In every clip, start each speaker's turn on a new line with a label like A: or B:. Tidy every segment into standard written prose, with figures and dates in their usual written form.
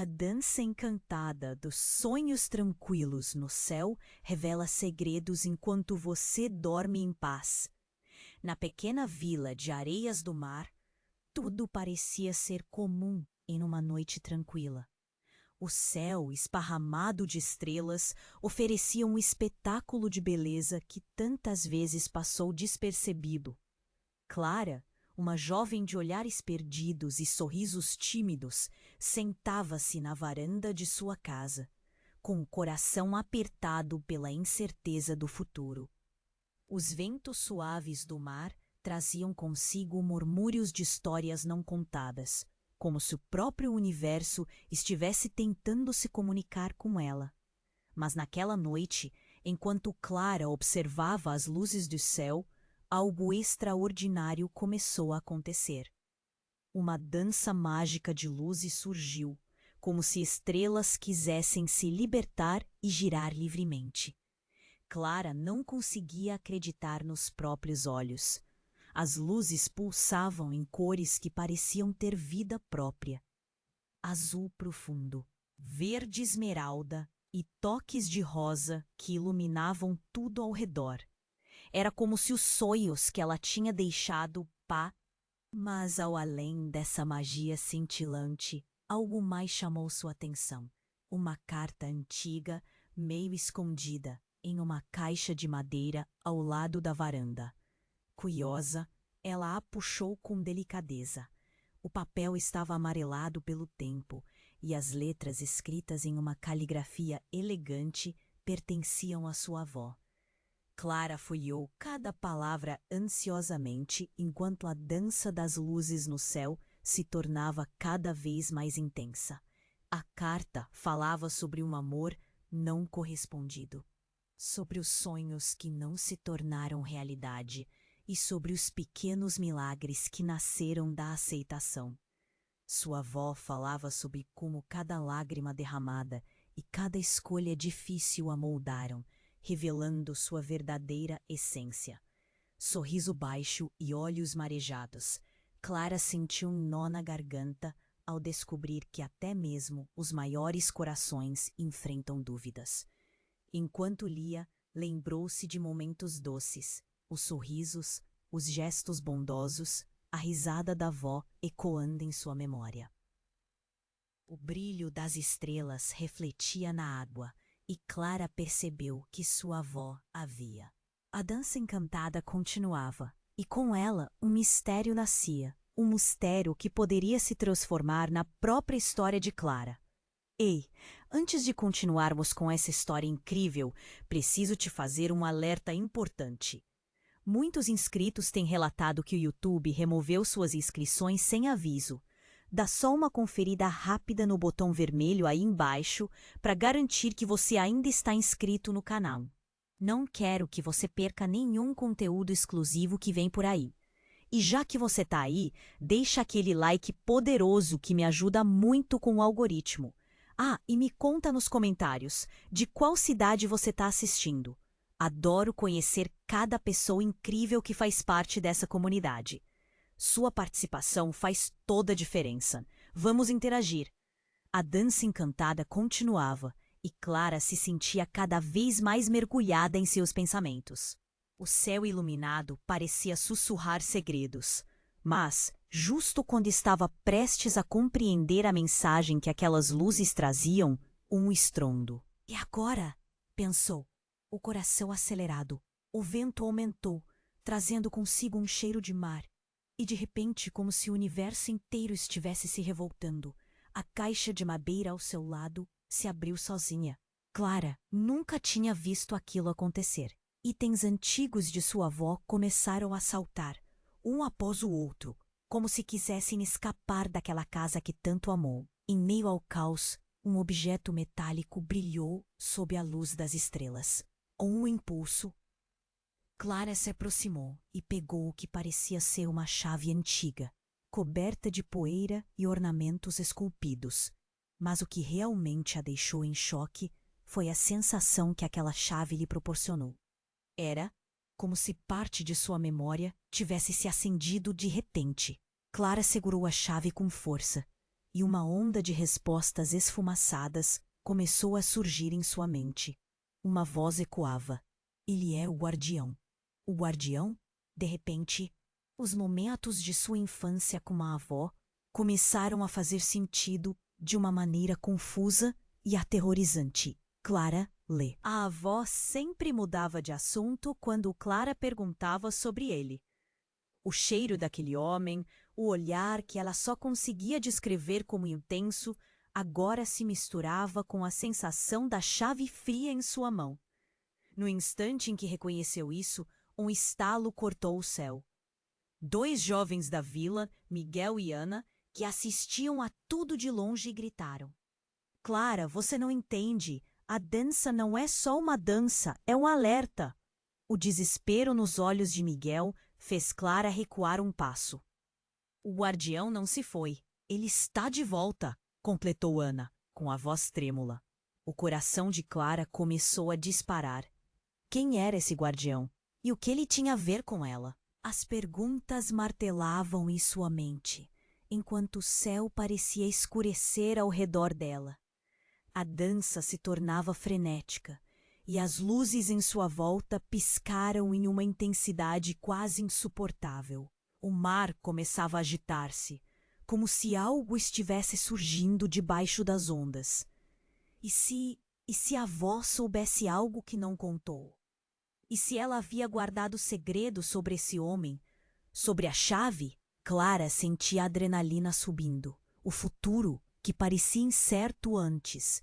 A: A dança encantada dos sonhos tranquilos no céu revela segredos enquanto você dorme em paz. Na pequena vila de Areias do Mar, tudo parecia ser comum em uma noite tranquila. O céu, esparramado de estrelas, oferecia um espetáculo de beleza que tantas vezes passou despercebido. Clara, uma jovem de olhares perdidos e sorrisos tímidos, sentava-se na varanda de sua casa, com o coração apertado pela incerteza do futuro. Os ventos suaves do mar traziam consigo murmúrios de histórias não contadas, como se o próprio universo estivesse tentando se comunicar com ela. Mas naquela noite, enquanto Clara observava as luzes do céu, algo extraordinário começou a acontecer. Uma dança mágica de luzes surgiu, como se estrelas quisessem se libertar e girar livremente. Clara não conseguia acreditar nos próprios olhos. As luzes pulsavam em cores que pareciam ter vida própria. Azul profundo, verde esmeralda e toques de rosa que iluminavam tudo ao redor. Era como se os sonhos que ela tinha deixado Mas ao além dessa magia cintilante, algo mais chamou sua atenção. Uma carta antiga, meio escondida, em uma caixa de madeira ao lado da varanda. Curiosa, ela a puxou com delicadeza. O papel estava amarelado pelo tempo e as letras escritas em uma caligrafia elegante pertenciam à sua avó. Clara folheou cada palavra ansiosamente enquanto a dança das luzes no céu se tornava cada vez mais intensa. A carta falava sobre um amor não correspondido, sobre os sonhos que não se tornaram realidade e sobre os pequenos milagres que nasceram da aceitação. Sua avó falava sobre como cada lágrima derramada e cada escolha difícil a moldaram, revelando sua verdadeira essência. Sorriso baixo e olhos marejados, Clara sentiu um nó na garganta ao descobrir que até mesmo os maiores corações enfrentam dúvidas. Enquanto lia, lembrou-se de momentos doces, os sorrisos, os gestos bondosos, a risada da avó ecoando em sua memória. O brilho das estrelas refletia na água e Clara percebeu que sua avó a via. A dança encantada continuava, e com ela um mistério nascia, um mistério que poderia se transformar na própria história de Clara. Ei, antes de continuarmos com essa história incrível, preciso te fazer um alerta importante. Muitos inscritos têm relatado que o YouTube removeu suas inscrições sem aviso. Dá só uma conferida rápida no botão vermelho aí embaixo para garantir que você ainda está inscrito no canal. Não quero que você perca nenhum conteúdo exclusivo que vem por aí. E já que você está aí, deixa aquele like poderoso que me ajuda muito com o algoritmo. E me conta nos comentários de qual cidade você está assistindo. Adoro conhecer cada pessoa incrível que faz parte dessa comunidade. Sua participação faz toda a diferença. Vamos interagir. A dança encantada continuava e Clara se sentia cada vez mais mergulhada em seus pensamentos. O céu iluminado parecia sussurrar segredos. Mas, justo quando estava prestes a compreender a mensagem que aquelas luzes traziam, um estrondo. E agora? Pensou, o coração acelerado. O vento aumentou, trazendo consigo um cheiro de mar. E de repente, como se o universo inteiro estivesse se revoltando, a caixa de madeira ao seu lado se abriu sozinha. Clara nunca tinha visto aquilo acontecer. Itens antigos de sua avó começaram a saltar, um após o outro, como se quisessem escapar daquela casa que tanto amou. Em meio ao caos, um objeto metálico brilhou sob a luz das estrelas. Com um impulso, Clara se aproximou e pegou o que parecia ser uma chave antiga, coberta de poeira e ornamentos esculpidos. Mas o que realmente a deixou em choque foi a sensação que aquela chave lhe proporcionou. Era como se parte de sua memória tivesse se acendido de repente. Clara segurou a chave com força e uma onda de respostas esfumaçadas começou a surgir em sua mente. Uma voz ecoava. Ele é o guardião. O guardião? De repente, os momentos de sua infância com a avó começaram a fazer sentido de uma maneira confusa e aterrorizante. Clara lê. A avó sempre mudava de assunto quando Clara perguntava sobre ele. O cheiro daquele homem, o olhar que ela só conseguia descrever como intenso, agora se misturava com a sensação da chave fria em sua mão. No instante em que reconheceu isso, um estalo cortou o céu. 2 jovens da vila, Miguel e Ana, que assistiam a tudo de longe, gritaram. Clara, você não entende. A dança não é só uma dança, é um alerta. O desespero nos olhos de Miguel fez Clara recuar um passo. O guardião não se foi. Ele está de volta, completou Ana, com a voz trêmula. O coração de Clara começou a disparar. Quem era esse guardião? E o que ele tinha a ver com ela? As perguntas martelavam em sua mente, enquanto o céu parecia escurecer ao redor dela. A dança se tornava frenética, e as luzes em sua volta piscaram em uma intensidade quase insuportável. O mar começava a agitar-se, como se algo estivesse surgindo debaixo das ondas. E se a avó soubesse algo que não contou? E se ela havia guardado segredo sobre esse homem, sobre a chave? Clara sentia a adrenalina subindo. O futuro, que parecia incerto antes,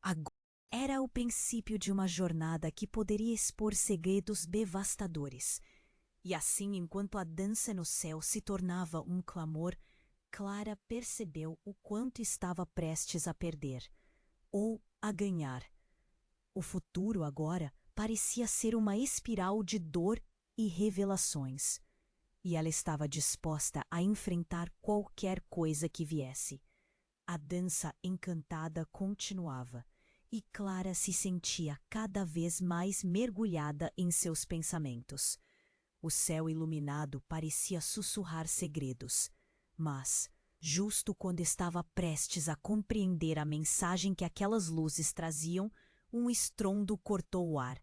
A: agora era o princípio de uma jornada que poderia expor segredos devastadores. E assim, enquanto a dança no céu se tornava um clamor, Clara percebeu o quanto estava prestes a perder, ou a ganhar. O futuro agora parecia ser uma espiral de dor e revelações, e ela estava disposta a enfrentar qualquer coisa que viesse. A dança encantada continuava, e Clara se sentia cada vez mais mergulhada em seus pensamentos. O céu iluminado parecia sussurrar segredos, mas, justo quando estava prestes a compreender a mensagem que aquelas luzes traziam, um estrondo cortou o ar.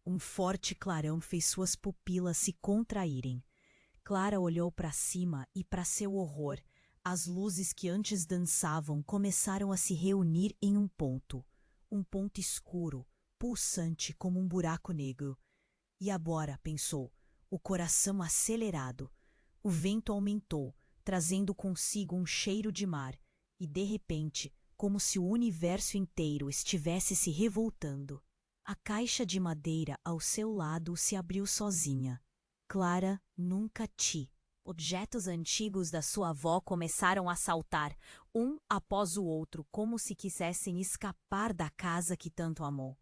A: Um forte clarão fez suas pupilas se contraírem. Clara olhou para cima e, para seu horror, as luzes que antes dançavam começaram a se reunir em um ponto escuro, pulsante como um buraco negro. E agora, pensou, o coração acelerado. O vento aumentou, trazendo consigo um cheiro de mar, e de repente, como se o universo inteiro estivesse se revoltando. A caixa de madeira ao seu lado se abriu sozinha. Clara nunca te. Objetos antigos da sua avó começaram a saltar, um após o outro, como se quisessem escapar da casa que tanto amou.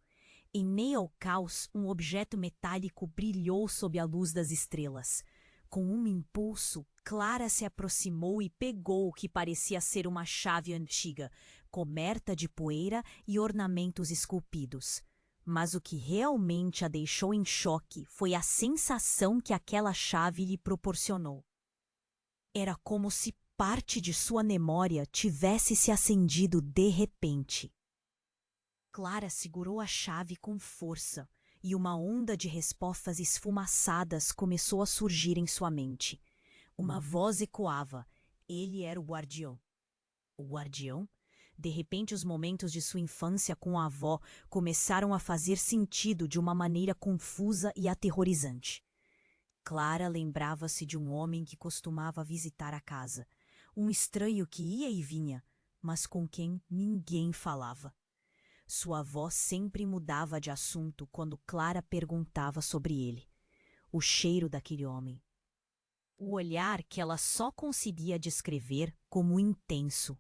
A: Em meio ao caos, um objeto metálico brilhou sob a luz das estrelas. Com um impulso, Clara se aproximou e pegou o que parecia ser uma chave antiga, coberta de poeira e ornamentos esculpidos. Mas o que realmente a deixou em choque foi a sensação que aquela chave lhe proporcionou. Era como se parte de sua memória tivesse se acendido de repente. Clara segurou a chave com força e uma onda de respostas esfumaçadas começou a surgir em sua mente. Uma voz ecoava. Ele era o guardião. O guardião? De repente, os momentos de sua infância com a avó começaram a fazer sentido de uma maneira confusa e aterrorizante. Clara lembrava-se de um homem que costumava visitar a casa, um estranho que ia e vinha, mas com quem ninguém falava. Sua avó sempre mudava de assunto quando Clara perguntava sobre ele. O cheiro daquele homem. O olhar que ela só conseguia descrever como intenso.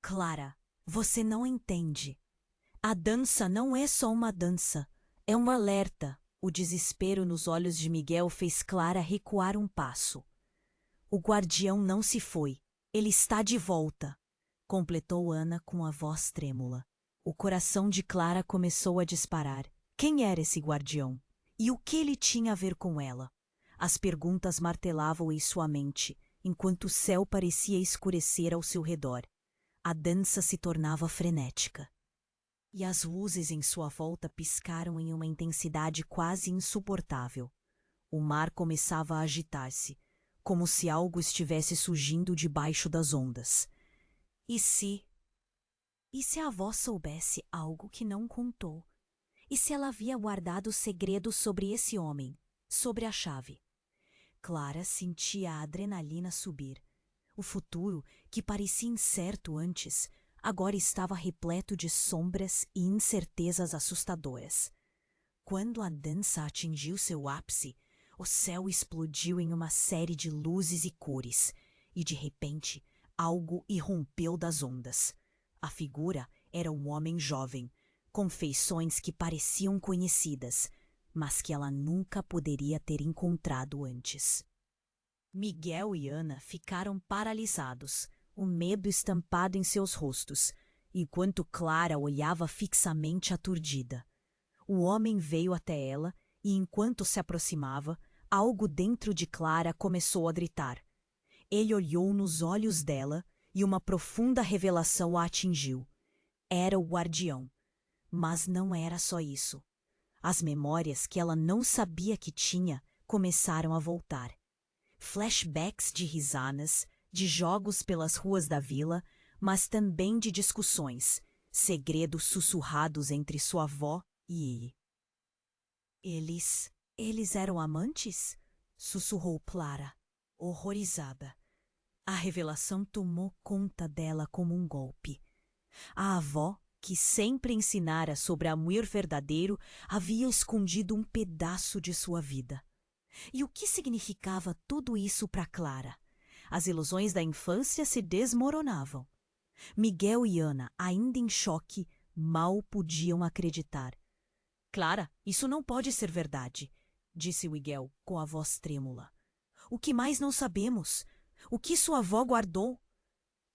A: Clara, você não entende. A dança não é só uma dança, é um alerta. O desespero nos olhos de Miguel fez Clara recuar um passo. O guardião não se foi, ele está de volta, completou Ana com a voz trêmula. O coração de Clara começou a disparar. Quem era esse guardião? E o que ele tinha a ver com ela? As perguntas martelavam em sua mente, enquanto o céu parecia escurecer ao seu redor. A dança se tornava frenética. E as luzes em sua volta piscaram em uma intensidade quase insuportável. O mar começava a agitar-se, como se algo estivesse surgindo debaixo das ondas. E se... E se a avó soubesse algo que não contou? E se ela havia guardado segredos sobre esse homem, sobre a chave? Clara sentia a adrenalina subir. O futuro, que parecia incerto antes, agora estava repleto de sombras e incertezas assustadoras. Quando a dança atingiu seu ápice, o céu explodiu em uma série de luzes e cores, e de repente algo irrompeu das ondas. A figura era um homem jovem, com feições que pareciam conhecidas, mas que ela nunca poderia ter encontrado antes. Miguel e Ana ficaram paralisados, o medo estampado em seus rostos, enquanto Clara olhava fixamente aturdida. O homem veio até ela e, enquanto se aproximava, algo dentro de Clara começou a gritar. Ele olhou nos olhos dela e uma profunda revelação a atingiu. Era o guardião. Mas não era só isso. As memórias que ela não sabia que tinha começaram a voltar. Flashbacks de risanas, de jogos pelas ruas da vila, mas também de discussões, segredos sussurrados entre sua avó e ele. Eles eram amantes? Sussurrou Clara, horrorizada. A revelação tomou conta dela como um golpe. A avó, que sempre ensinara sobre amor verdadeiro, havia escondido um pedaço de sua vida. E o que significava tudo isso para Clara? As ilusões da infância se desmoronavam. Miguel e Ana, ainda em choque, mal podiam acreditar. Clara, isso não pode ser verdade, disse Miguel com a voz trêmula. O que mais não sabemos? O que sua avó guardou?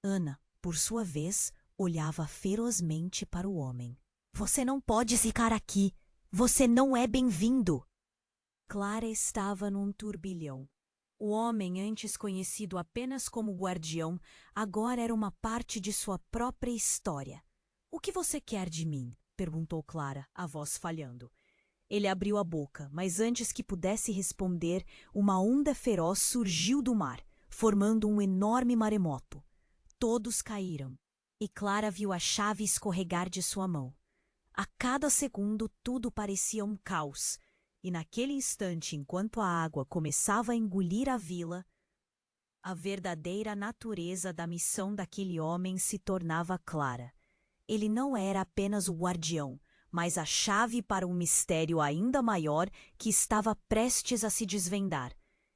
A: Ana, por sua vez, olhava ferozmente para o homem. Você não pode ficar aqui. Você não é bem-vindo. Clara estava num turbilhão. O homem, antes conhecido apenas como guardião, agora era uma parte de sua própria história. O que você quer de mim? Perguntou Clara, a voz falhando. Ele abriu a boca, mas antes que pudesse responder, uma onda feroz surgiu do mar, formando um enorme maremoto. Todos caíram, e Clara viu a chave escorregar de sua mão. A cada segundo tudo parecia um caos, e naquele instante, enquanto a água começava a engolir a vila, a verdadeira natureza da missão daquele homem se tornava clara. Ele não era apenas o guardião, mas a chave para um mistério ainda maior que estava prestes a se desvendar.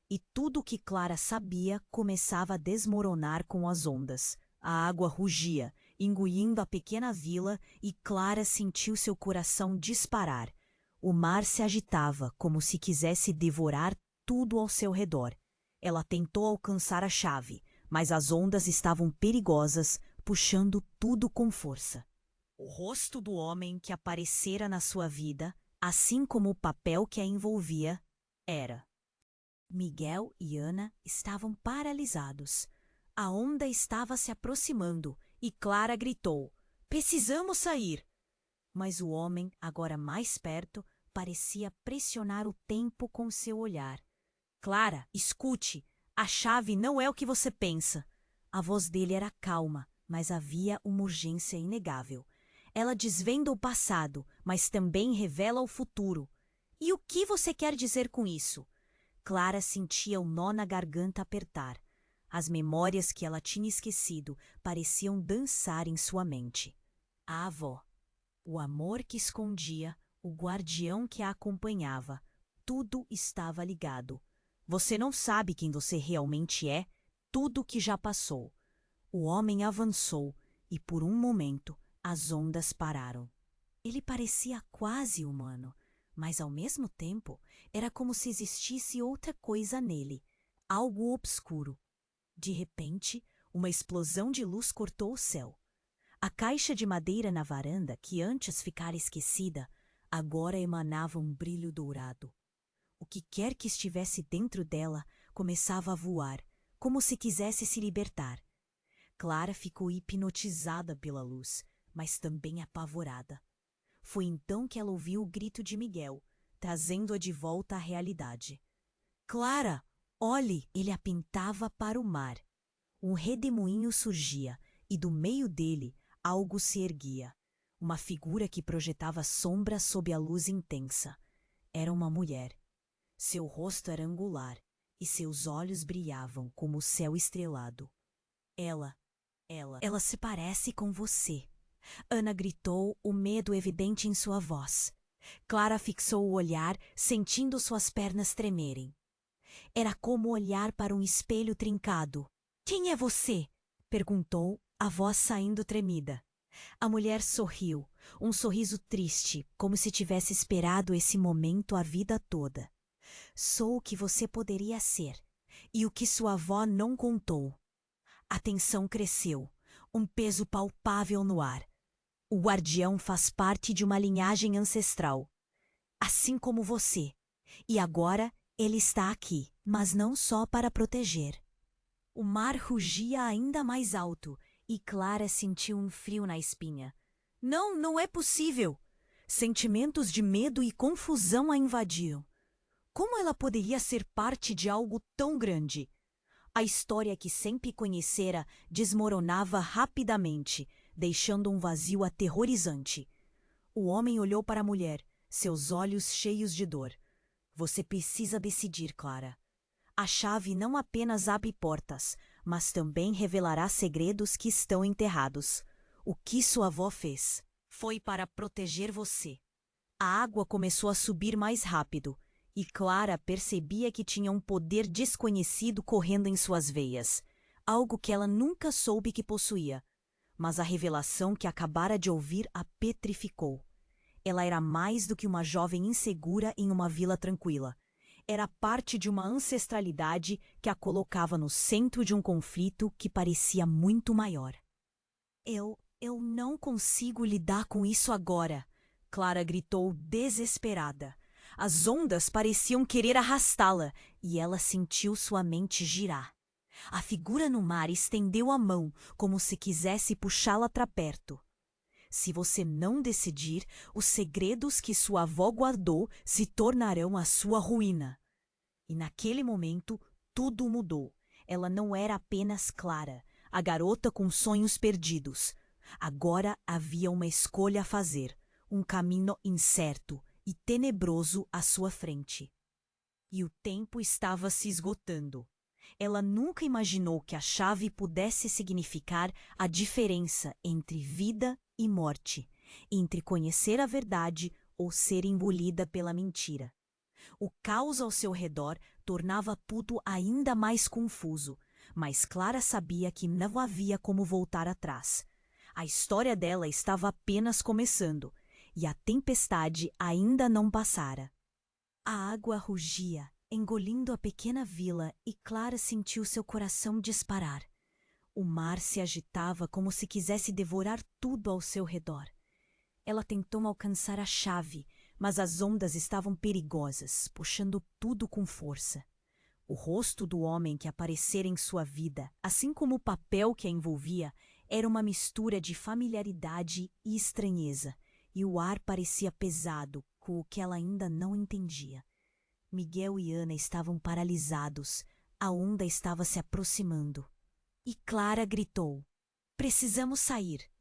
A: E tudo o que Clara sabia começava a desmoronar com as ondas. A água rugia, engolindo a pequena vila, e Clara sentiu seu coração disparar. O mar se agitava, como se quisesse devorar tudo ao seu redor. Ela tentou alcançar a chave, mas as ondas estavam perigosas, puxando tudo com força. O rosto do homem que aparecera na sua vida, assim como o papel que a envolvia, era. Miguel e Ana estavam paralisados. A onda estava se aproximando e Clara gritou: "Precisamos sair!" Mas o homem, agora mais perto, parecia pressionar o tempo com seu olhar. "Clara, escute! A chave não é o que você pensa." A voz dele era calma, mas havia uma urgência inegável. Ela desvenda o passado, mas também revela o futuro. E o que você quer dizer com isso? Clara sentia o nó na garganta apertar. As memórias que ela tinha esquecido pareciam dançar em sua mente. A avó, o amor que escondia, o guardião que a acompanhava, tudo estava ligado. Você não sabe quem você realmente é, tudo que já passou. O homem avançou e, por um momento, as ondas pararam. Ele parecia quase humano, mas ao mesmo tempo era como se existisse outra coisa nele, algo obscuro. De repente, uma explosão de luz cortou o céu. A caixa de madeira na varanda, que antes ficara esquecida, agora emanava um brilho dourado. O que quer que estivesse dentro dela começava a voar, como se quisesse se libertar. Clara ficou hipnotizada pela luz, mas também apavorada. Foi então que ela ouviu o grito de Miguel, trazendo-a de volta à realidade. Clara, olhe! Ele apontava para o mar. Um redemoinho surgia, e do meio dele algo se erguia. Uma figura que projetava sombra sob a luz intensa. Era uma mulher. Seu rosto era angular, e seus olhos brilhavam como o céu estrelado. Ela se parece com você. Ana gritou, o medo evidente em sua voz. Clara fixou o olhar, sentindo suas pernas tremerem. Era como olhar para um espelho trincado. Quem é você? Perguntou, a voz saindo tremida. A mulher sorriu, um sorriso triste, como se tivesse esperado esse momento a vida toda. Sou o que você poderia ser, e o que sua avó não contou. A tensão cresceu, um peso palpável no ar. O guardião faz parte de uma linhagem ancestral, assim como você. E agora ele está aqui, mas não só para proteger. O mar rugia ainda mais alto e Clara sentiu um frio na espinha. Não, não é possível! Sentimentos de medo e confusão a invadiam. Como ela poderia ser parte de algo tão grande? A história que sempre conhecera desmoronava rapidamente, deixando um vazio aterrorizante. O homem olhou para a mulher, seus olhos cheios de dor. Você precisa decidir, Clara. A chave não apenas abre portas, mas também revelará segredos que estão enterrados. O que sua avó fez foi para proteger você. A água começou a subir mais rápido, e Clara percebia que tinha um poder desconhecido correndo em suas veias, algo que ela nunca soube que possuía. Mas a revelação que acabara de ouvir a petrificou. Ela era mais do que uma jovem insegura em uma vila tranquila. Era parte de uma ancestralidade que a colocava no centro de um conflito que parecia muito maior. Eu não consigo lidar com isso agora, Clara gritou desesperada. As ondas pareciam querer arrastá-la e ela sentiu sua mente girar. A figura no mar estendeu a mão como se quisesse puxá-la para perto. Se você não decidir, os segredos que sua avó guardou se tornarão a sua ruína. E naquele momento, tudo mudou. Ela não era apenas Clara, a garota com sonhos perdidos. Agora havia uma escolha a fazer, um caminho incerto e tenebroso à sua frente. E o tempo estava se esgotando. Ela nunca imaginou que a chave pudesse significar a diferença entre vida e morte, entre conhecer a verdade ou ser engolida pela mentira. O caos ao seu redor tornava tudo ainda mais confuso, mas Clara sabia que não havia como voltar atrás. A história dela estava apenas começando, e a tempestade ainda não passara. A água rugia, engolindo a pequena vila, e Clara sentiu seu coração disparar. O mar se agitava como se quisesse devorar tudo ao seu redor. Ela tentou alcançar a chave, mas as ondas estavam perigosas, puxando tudo com força. O rosto do homem que aparecera em sua vida, assim como o papel que a envolvia, era uma mistura de familiaridade e estranheza, e o ar parecia pesado, com o que ela ainda não entendia. Miguel e Ana estavam paralisados, a onda estava se aproximando. E Clara gritou: "Precisamos sair!"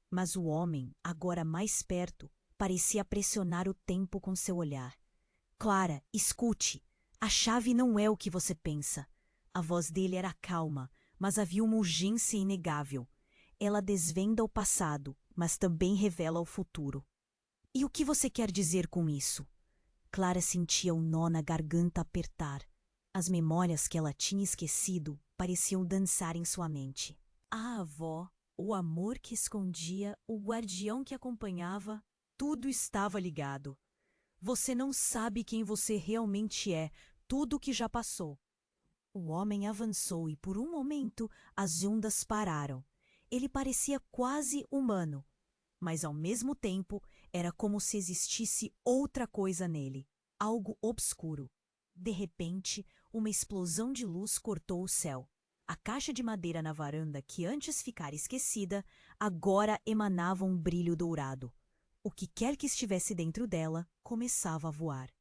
A: Mas o homem, agora mais perto, parecia pressionar o tempo com seu olhar. "Clara, escute! A chave não é o que você pensa." A voz dele era calma, mas havia uma urgência inegável. Ela desvenda o passado, mas também revela o futuro. "E o que você quer dizer com isso?" Clara sentia um nó na garganta apertar. As memórias que ela tinha esquecido pareciam dançar em sua mente. A avó, o amor que escondia, o guardião que acompanhava, tudo estava ligado. Você não sabe quem você realmente é, tudo o que já passou. O homem avançou e por um momento as ondas pararam. Ele parecia quase humano, mas ao mesmo tempo era como se existisse outra coisa nele, algo obscuro. De repente, uma explosão de luz cortou o céu. A caixa de madeira na varanda, que antes ficara esquecida, agora emanava um brilho dourado. O que quer que estivesse dentro dela começava a voar.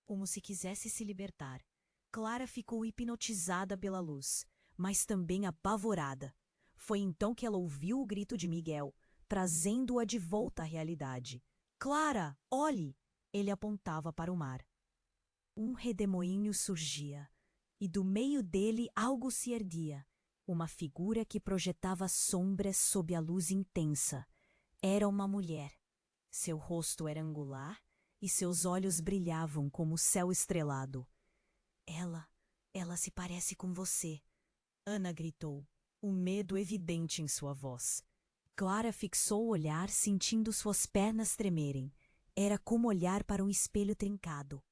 A: Como se quisesse se libertar, Clara ficou hipnotizada pela luz, mas também apavorada. Foi então que ela ouviu o grito de Miguel, trazendo-a de volta à realidade. Clara, olhe! Ele apontava para o mar. Um redemoinho surgia, e do meio dele algo se erguia, uma figura que projetava sombras sob a luz intensa. Era uma mulher. Seu rosto era angular e seus olhos brilhavam como o céu estrelado. Ela se parece com você, Ana gritou, o medo evidente em sua voz. Clara fixou o olhar, sentindo suas pernas tremerem. Era como olhar para um espelho trincado.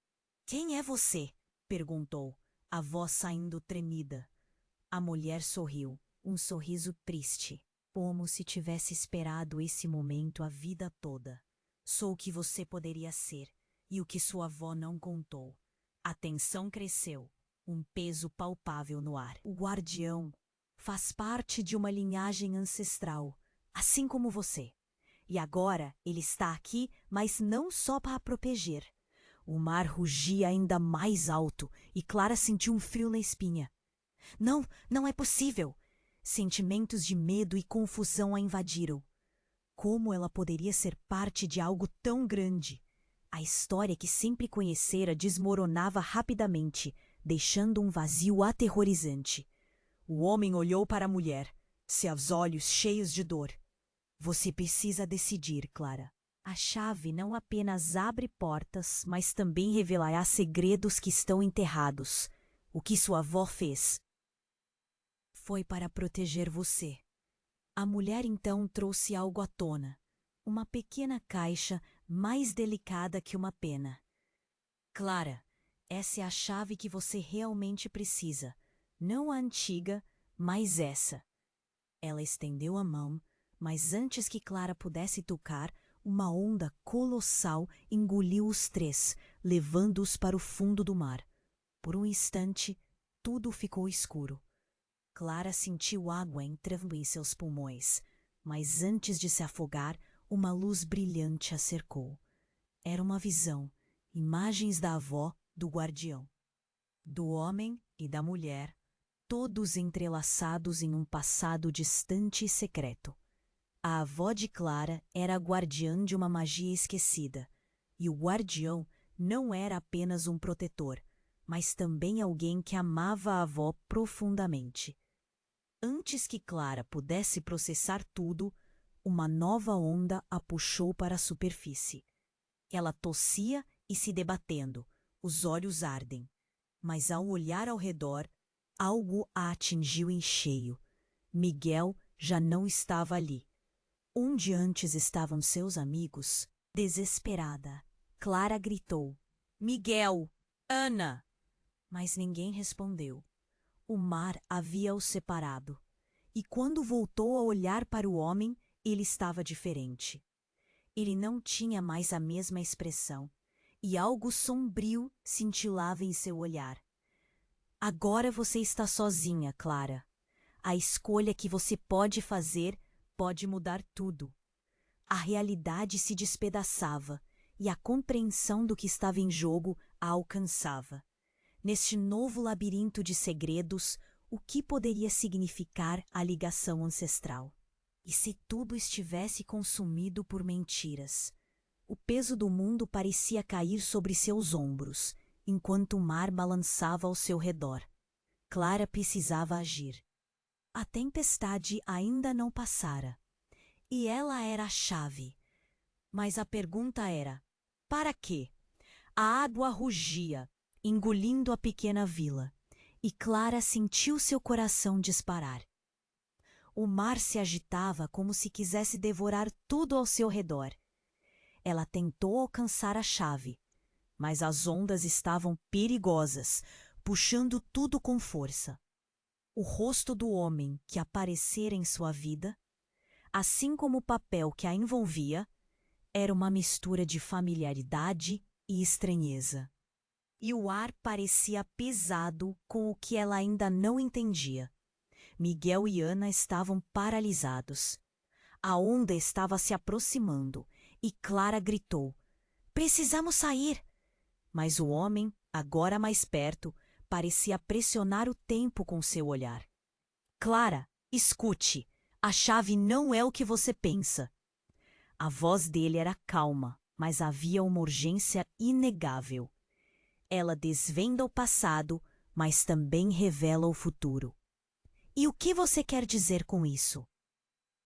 A: Quem é você? Perguntou, a voz saindo tremida. A mulher sorriu, um sorriso triste, como se tivesse esperado esse momento a vida toda. Sou o que você poderia ser, e o que sua avó não contou. A tensão cresceu, um peso palpável no ar. O guardião faz parte de uma linhagem ancestral, assim como você. E agora ele está aqui, mas não só para a proteger. O mar rugia ainda mais alto e Clara sentiu um frio na espinha. Não, não é possível! Sentimentos de medo e confusão a invadiram. Como ela poderia ser parte de algo tão grande? A história que sempre conhecera desmoronava rapidamente, deixando um vazio aterrorizante. O homem olhou para a mulher, seus olhos cheios de dor. Você precisa decidir, Clara. A chave não apenas abre portas, mas também revelará segredos que estão enterrados. O que sua avó fez foi para proteger você. A mulher então trouxe algo à tona, uma pequena caixa mais delicada que uma pena. Clara, essa é a chave que você realmente precisa, não a antiga, mas essa. Ela estendeu a mão, mas antes que Clara pudesse tocar, uma onda colossal engoliu os três, levando-os para o fundo do mar. Por um instante, tudo ficou escuro. Clara sentiu água entrando em seus pulmões, mas antes de se afogar, uma luz brilhante a cercou. Era uma visão, imagens da avó, do guardião, do homem e da mulher, todos entrelaçados em um passado distante e secreto. A avó de Clara era a guardiã de uma magia esquecida, e o guardião não era apenas um protetor, mas também alguém que amava a avó profundamente. Antes que Clara pudesse processar tudo, uma nova onda a puxou para a superfície. Ela tossia e se debatendo, os olhos ardem. Mas ao olhar ao redor, algo a atingiu em cheio. Miguel já não estava ali. Onde antes estavam seus amigos, desesperada, Clara gritou: Miguel! Ana! Mas ninguém respondeu. O mar havia-os separado, e quando voltou a olhar para o homem, ele estava diferente. Ele não tinha mais a mesma expressão, e algo sombrio cintilava em seu olhar. Agora você está sozinha, Clara. A escolha que você pode fazer pode mudar tudo. A realidade se despedaçava, e a compreensão do que estava em jogo a alcançava. Neste novo labirinto de segredos, o que poderia significar a ligação ancestral? E se tudo estivesse consumido por mentiras? O peso do mundo parecia cair sobre seus ombros, enquanto o mar balançava ao seu redor. Clara precisava agir. A tempestade ainda não passara, e ela era a chave. Mas a pergunta era: para quê? A água rugia, engolindo a pequena vila, e Clara sentiu seu coração disparar. O mar se agitava como se quisesse devorar tudo ao seu redor. Ela tentou alcançar a chave, mas as ondas estavam perigosas, puxando tudo com força. O rosto do homem que aparecera em sua vida, assim como o papel que a envolvia, era uma mistura de familiaridade e estranheza. e o ar parecia pesado com o que ela ainda não entendia. Miguel e Ana estavam paralisados. A onda estava se aproximando e Clara gritou: "Precisamos sair!" Mas o homem, agora mais perto, parecia pressionar o tempo com seu olhar. "Clara, escute, a chave não é o que você pensa." A voz dele era calma, mas havia uma urgência inegável. Ela desvenda o passado, mas também revela o futuro. "E o que você quer dizer com isso?"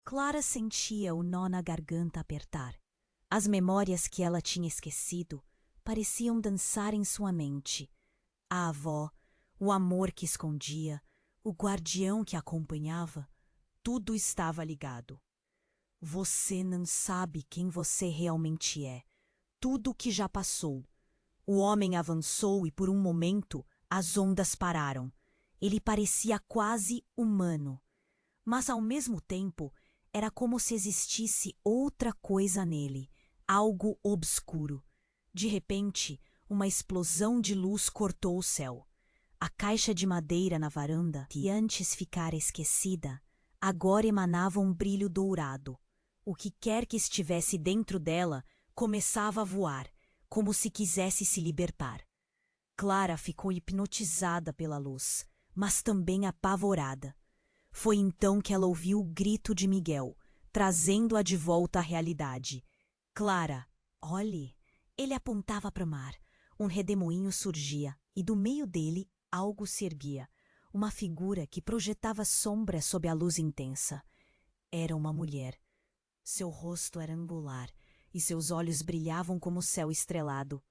A: Clara sentia o nó na garganta apertar. As memórias que ela tinha esquecido pareciam dançar em sua mente. A avó, o amor que escondia, o guardião que a acompanhava, tudo estava ligado. "Você não sabe quem você realmente é. Tudo o que já passou." O homem avançou e por um momento as ondas pararam. Ele parecia quase humano. Mas ao mesmo tempo era como se existisse outra coisa nele, algo obscuro. De repente, uma explosão de luz cortou o céu. A caixa de madeira na varanda, que antes ficara esquecida, agora emanava um brilho dourado. O que quer que estivesse dentro dela começava a voar, como se quisesse se libertar. Clara ficou hipnotizada pela luz, mas também apavorada. Foi então que ela ouviu o grito de Miguel, trazendo-a de volta à realidade. "Clara, olhe!" Ele apontava para o mar. Um redemoinho surgia, e do meio dele algo se erguia. Uma figura que projetava sombra sob a luz intensa. Era uma mulher. Seu rosto era angular, e seus olhos brilhavam como o céu estrelado.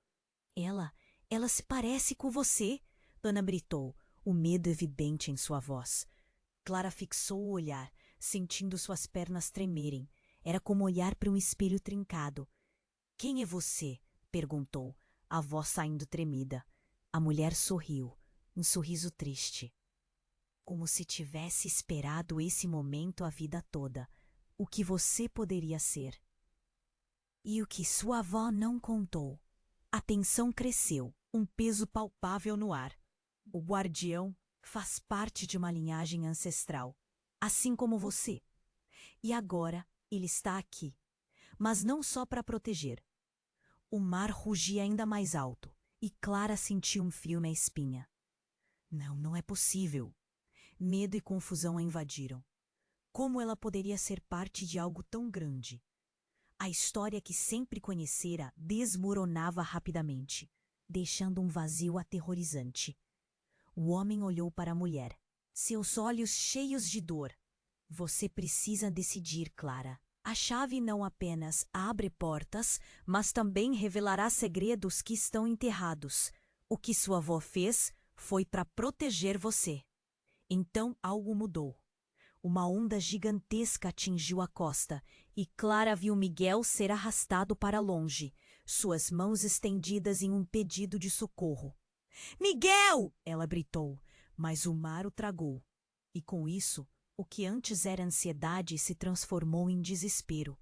A: Ela se parece com você!" Ana gritou, o medo evidente em sua voz. Clara fixou o olhar, sentindo suas pernas tremerem. Era como olhar para um espelho trincado. "Quem é você?" perguntou, a voz saindo tremida. A mulher sorriu, um sorriso triste. "Como se tivesse esperado esse momento a vida toda. O que você poderia ser?" E o que sua avó não contou. A tensão cresceu, um peso palpável no ar. O guardião faz parte de uma linhagem ancestral, assim como você. E agora ele está aqui, mas não só para proteger. O mar rugia ainda mais alto, e Clara sentiu um frio na espinha. Não, não é possível. Medo e confusão a invadiram. Como ela poderia ser parte de algo tão grande? A história que sempre conhecera desmoronava rapidamente, deixando um vazio aterrorizante. O homem olhou para a mulher, seus olhos cheios de dor. "Você precisa decidir, Clara. A chave não apenas abre portas, mas também revelará segredos que estão enterrados. O que sua avó fez foi para proteger você." Então algo mudou. Uma onda gigantesca atingiu a costa e Clara viu Miguel ser arrastado para longe, suas mãos estendidas em um pedido de socorro. "Miguel!" ela gritou, mas o mar o tragou. E com isso, o que antes era ansiedade se transformou em desespero.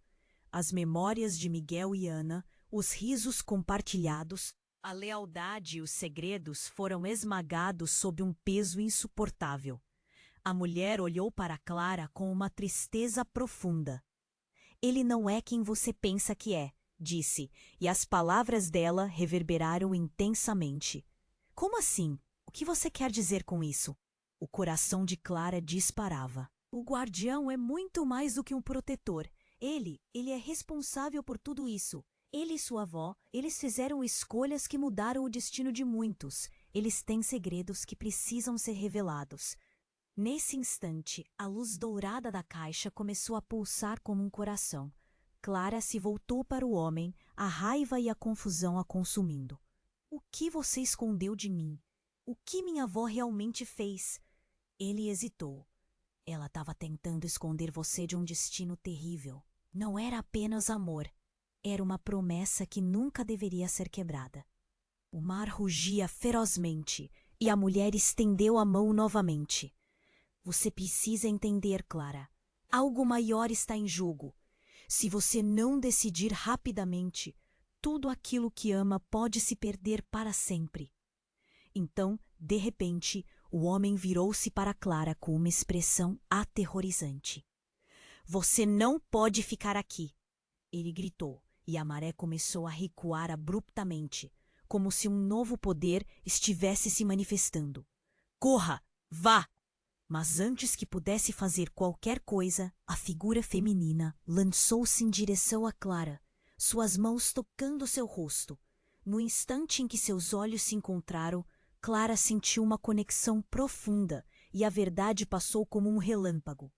A: As memórias de Miguel e Ana, os risos compartilhados, a lealdade e os segredos foram esmagados sob um peso insuportável. A mulher olhou para Clara com uma tristeza profunda. "Ele não é quem você pensa que é", disse, e as palavras dela reverberaram intensamente. "Como assim? O que você quer dizer com isso?" O coração de Clara disparava. "O guardião é muito mais do que um protetor. Ele é responsável por tudo isso. Ele e sua avó, eles fizeram escolhas que mudaram o destino de muitos. Eles têm segredos que precisam ser revelados." Nesse instante, a luz dourada da caixa começou a pulsar como um coração. Clara se voltou para o homem, a raiva e a confusão a consumindo. "O que você escondeu de mim? O que minha avó realmente fez?" Ele hesitou. "Ela estava tentando esconder você de um destino terrível. Não era apenas amor. Era uma promessa que nunca deveria ser quebrada." O mar rugia ferozmente e a mulher estendeu a mão novamente. "Você precisa entender, Clara. Algo maior está em jogo. Se você não decidir rapidamente, tudo aquilo que ama pode se perder para sempre." Então, de repente, o homem virou-se para Clara com uma expressão aterrorizante. Você não pode ficar aqui! Ele gritou, e a maré começou a recuar abruptamente, como se um novo poder estivesse se manifestando. Corra! Vá! Mas antes que pudesse fazer qualquer coisa, a figura feminina lançou-se em direção a Clara, suas mãos tocando seu rosto. No instante em que seus olhos se encontraram, Clara sentiu uma conexão profunda e a verdade passou como um relâmpago.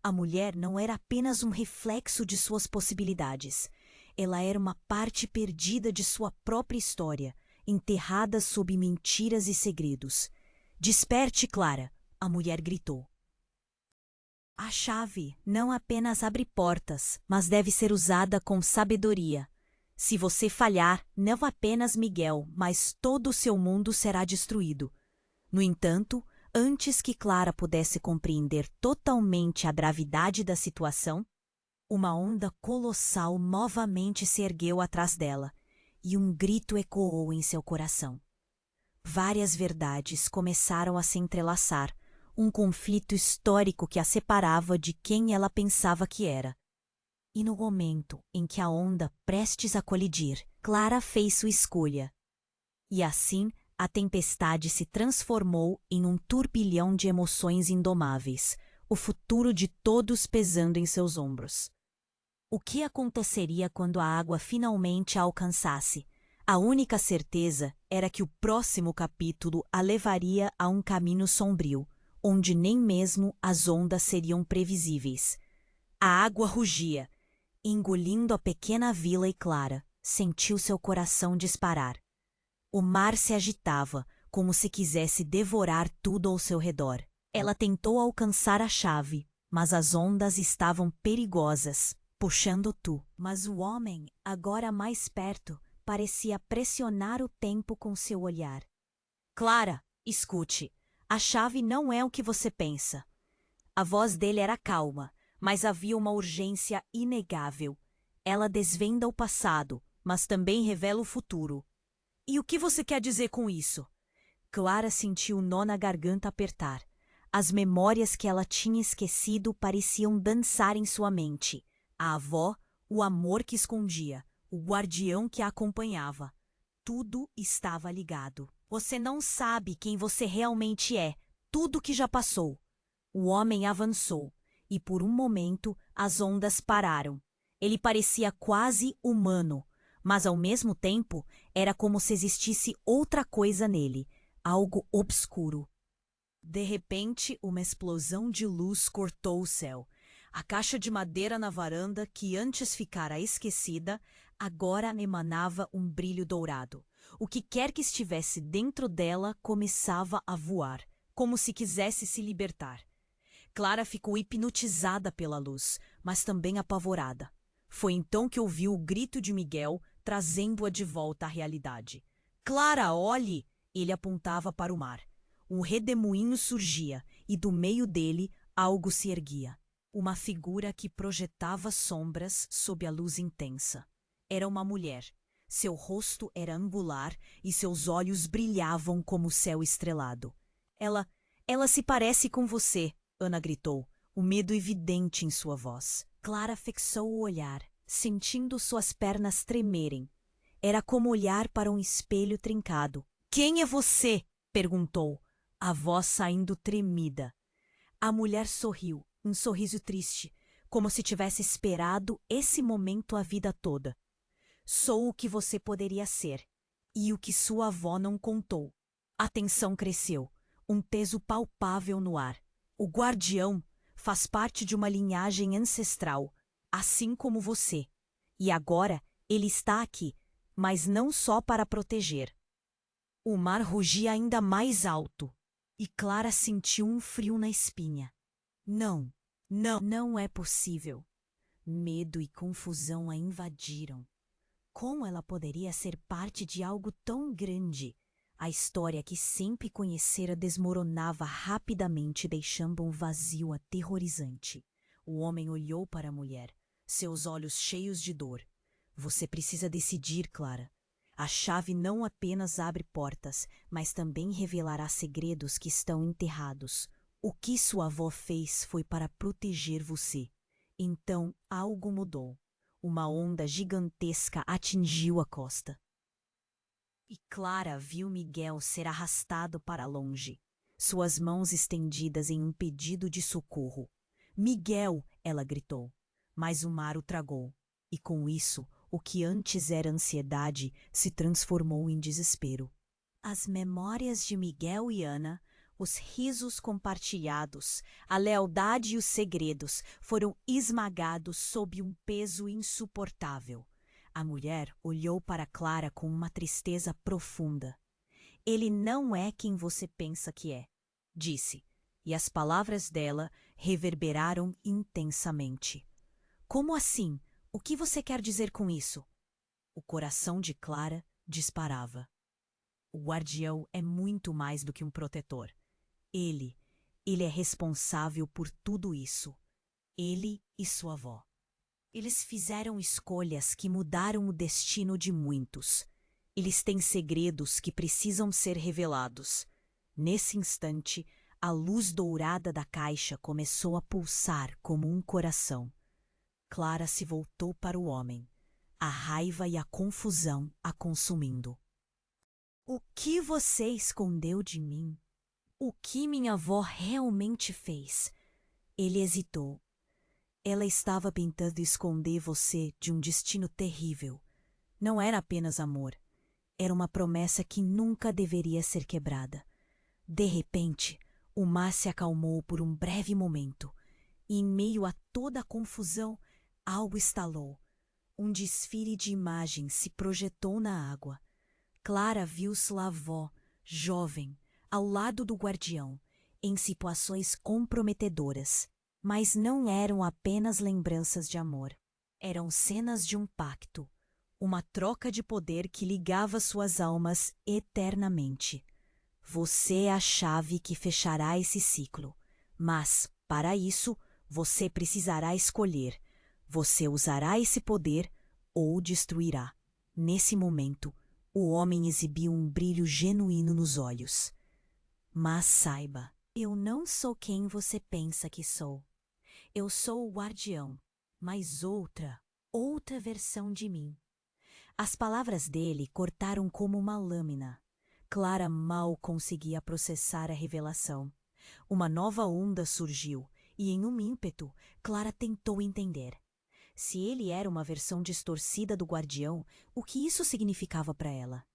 A: A mulher não era apenas um reflexo de suas possibilidades. Ela era uma parte perdida de sua própria história, enterrada sob mentiras e segredos. Desperte, Clara! A mulher gritou. A chave não apenas abre portas, mas deve ser usada com sabedoria. Se você falhar, não apenas Miguel, mas todo o seu mundo será destruído. No entanto, antes que Clara pudesse compreender totalmente a gravidade da situação, uma onda colossal novamente se ergueu atrás dela, e um grito ecoou em seu coração. Várias verdades começaram a se entrelaçar, um conflito histórico que a separava de quem ela pensava que era. E no momento em que a onda prestes a colidir, Clara fez sua escolha. E assim, a tempestade se transformou em um turbilhão de emoções indomáveis, o futuro de todos pesando em seus ombros. O que aconteceria quando a água finalmente a alcançasse? A única certeza era que o próximo capítulo a levaria a um caminho sombrio, onde nem mesmo as ondas seriam previsíveis. A água rugia, engolindo a pequena vila e Clara sentiu seu coração disparar. O mar se agitava, como se quisesse devorar tudo ao seu redor. Ela tentou alcançar a chave, mas as ondas estavam perigosas, puxando tu. Mas o homem, agora mais perto, parecia pressionar o tempo com seu olhar. Clara, escute. A chave não é o que você pensa. A voz dele era calma, mas havia uma urgência inegável. Ela desvenda o passado, mas também revela o futuro. E o que você quer dizer com isso? Clara sentiu o nó na garganta apertar. As memórias que ela tinha esquecido pareciam dançar em sua mente. A avó, o amor que escondia, o guardião que a acompanhava. Tudo estava ligado. Você não sabe quem você realmente é. Tudo que já passou. O homem avançou, e por um momento as ondas pararam. Ele parecia quase humano, mas ao mesmo tempo era como se existisse outra coisa nele, algo obscuro. De repente, uma explosão de luz cortou o céu. A caixa de madeira na varanda, que antes ficara esquecida, agora emanava um brilho dourado. O que quer que estivesse dentro dela começava a voar, como se quisesse se libertar. Clara ficou hipnotizada pela luz, mas também apavorada. Foi então que ouviu o grito de Miguel, trazendo-a de volta à realidade. Clara, olhe! Ele apontava para o mar. Um redemoinho surgia, e do meio dele algo se erguia. Uma figura que projetava sombras sob a luz intensa. Era uma mulher. Seu rosto era angular e seus olhos brilhavam como o céu estrelado. Ela se parece com você, Ana gritou, o medo evidente em sua voz. Clara fixou o olhar, sentindo suas pernas tremerem. Era como olhar para um espelho trincado. Quem é você? Perguntou, a voz saindo tremida. A mulher sorriu, um sorriso triste, como se tivesse esperado esse momento a vida toda. Sou o que você poderia ser, e o que sua avó não contou. A tensão cresceu, um peso palpável no ar. O guardião faz parte de uma linhagem ancestral, assim como você. E agora ele está aqui, mas não só para proteger. O mar rugia ainda mais alto, e Clara sentiu um frio na espinha. Não, não é possível. Medo e confusão a invadiram. Como ela poderia ser parte de algo tão grande? A história que sempre conhecera desmoronava rapidamente, deixando um vazio aterrorizante. O homem olhou para a mulher, seus olhos cheios de dor. Você precisa decidir, Clara. A chave não apenas abre portas, mas também revelará segredos que estão enterrados. O que sua avó fez foi para proteger você. Então algo mudou. Uma onda gigantesca atingiu a costa. E Clara viu Miguel ser arrastado para longe, suas mãos estendidas em um pedido de socorro. Miguel, ela gritou, mas o mar o tragou. E com isso, o que antes era ansiedade se transformou em desespero. As memórias de Miguel e Ana, os risos compartilhados, a lealdade e os segredos foram esmagados sob um peso insuportável. A mulher olhou para Clara com uma tristeza profunda. Ele não é quem você pensa que é, disse, e as palavras dela reverberaram intensamente. Como assim? O que você quer dizer com isso? O coração de Clara disparava. O guardião é muito mais do que um protetor. Ele é responsável por tudo isso. Ele e sua avó. Eles fizeram escolhas que mudaram o destino de muitos. Eles têm segredos que precisam ser revelados. Nesse instante, a luz dourada da caixa começou a pulsar como um coração. Clara se voltou para o homem, a raiva e a confusão a consumindo. O que você escondeu de mim? O que minha avó realmente fez? Ele hesitou. Ela estava tentando esconder você de um destino terrível. Não era apenas amor. Era uma promessa que nunca deveria ser quebrada. De repente, o mar se acalmou por um breve momento, e em meio a toda a confusão, algo estalou. Um desfile de imagens se projetou na água. Clara viu sua avó, jovem, ao lado do guardião, em situações comprometedoras. Mas não eram apenas lembranças de amor. Eram cenas de um pacto, uma troca de poder que ligava suas almas eternamente. Você é a chave que fechará esse ciclo, mas, para isso, você precisará escolher. Você usará esse poder ou destruirá. Nesse momento, o homem exibiu um brilho genuíno nos olhos. Mas saiba, eu não sou quem você pensa que sou. Eu sou o guardião, mas outra versão de mim. As palavras dele cortaram como uma lâmina. Clara mal conseguia processar a revelação. Uma nova onda surgiu e, em um ímpeto, Clara tentou entender. Se ele era uma versão distorcida do guardião, o que isso significava para ela?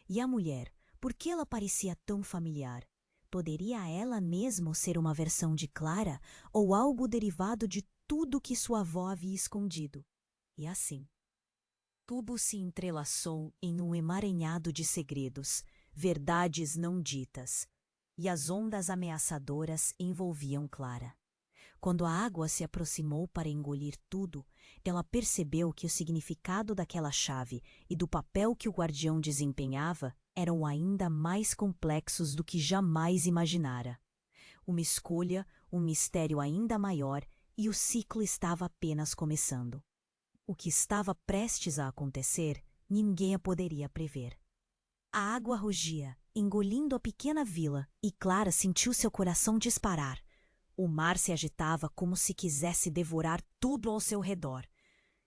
A: E a mulher, por que ela parecia tão familiar? Poderia ela mesma ser uma versão de Clara ou algo derivado de tudo que sua avó havia escondido? E assim, tudo se entrelaçou em um emaranhado de segredos, verdades não ditas, e as ondas ameaçadoras envolviam Clara. Quando a água se aproximou para engolir tudo, ela percebeu que o significado daquela chave e do papel que o guardião desempenhava eram ainda mais complexos do que jamais imaginara. Uma escolha, um mistério ainda maior, e o ciclo estava apenas começando. O que estava prestes a acontecer, ninguém a poderia prever. A água rugia, engolindo a pequena vila, e Clara sentiu seu coração disparar. O mar se agitava como se quisesse devorar tudo ao seu redor.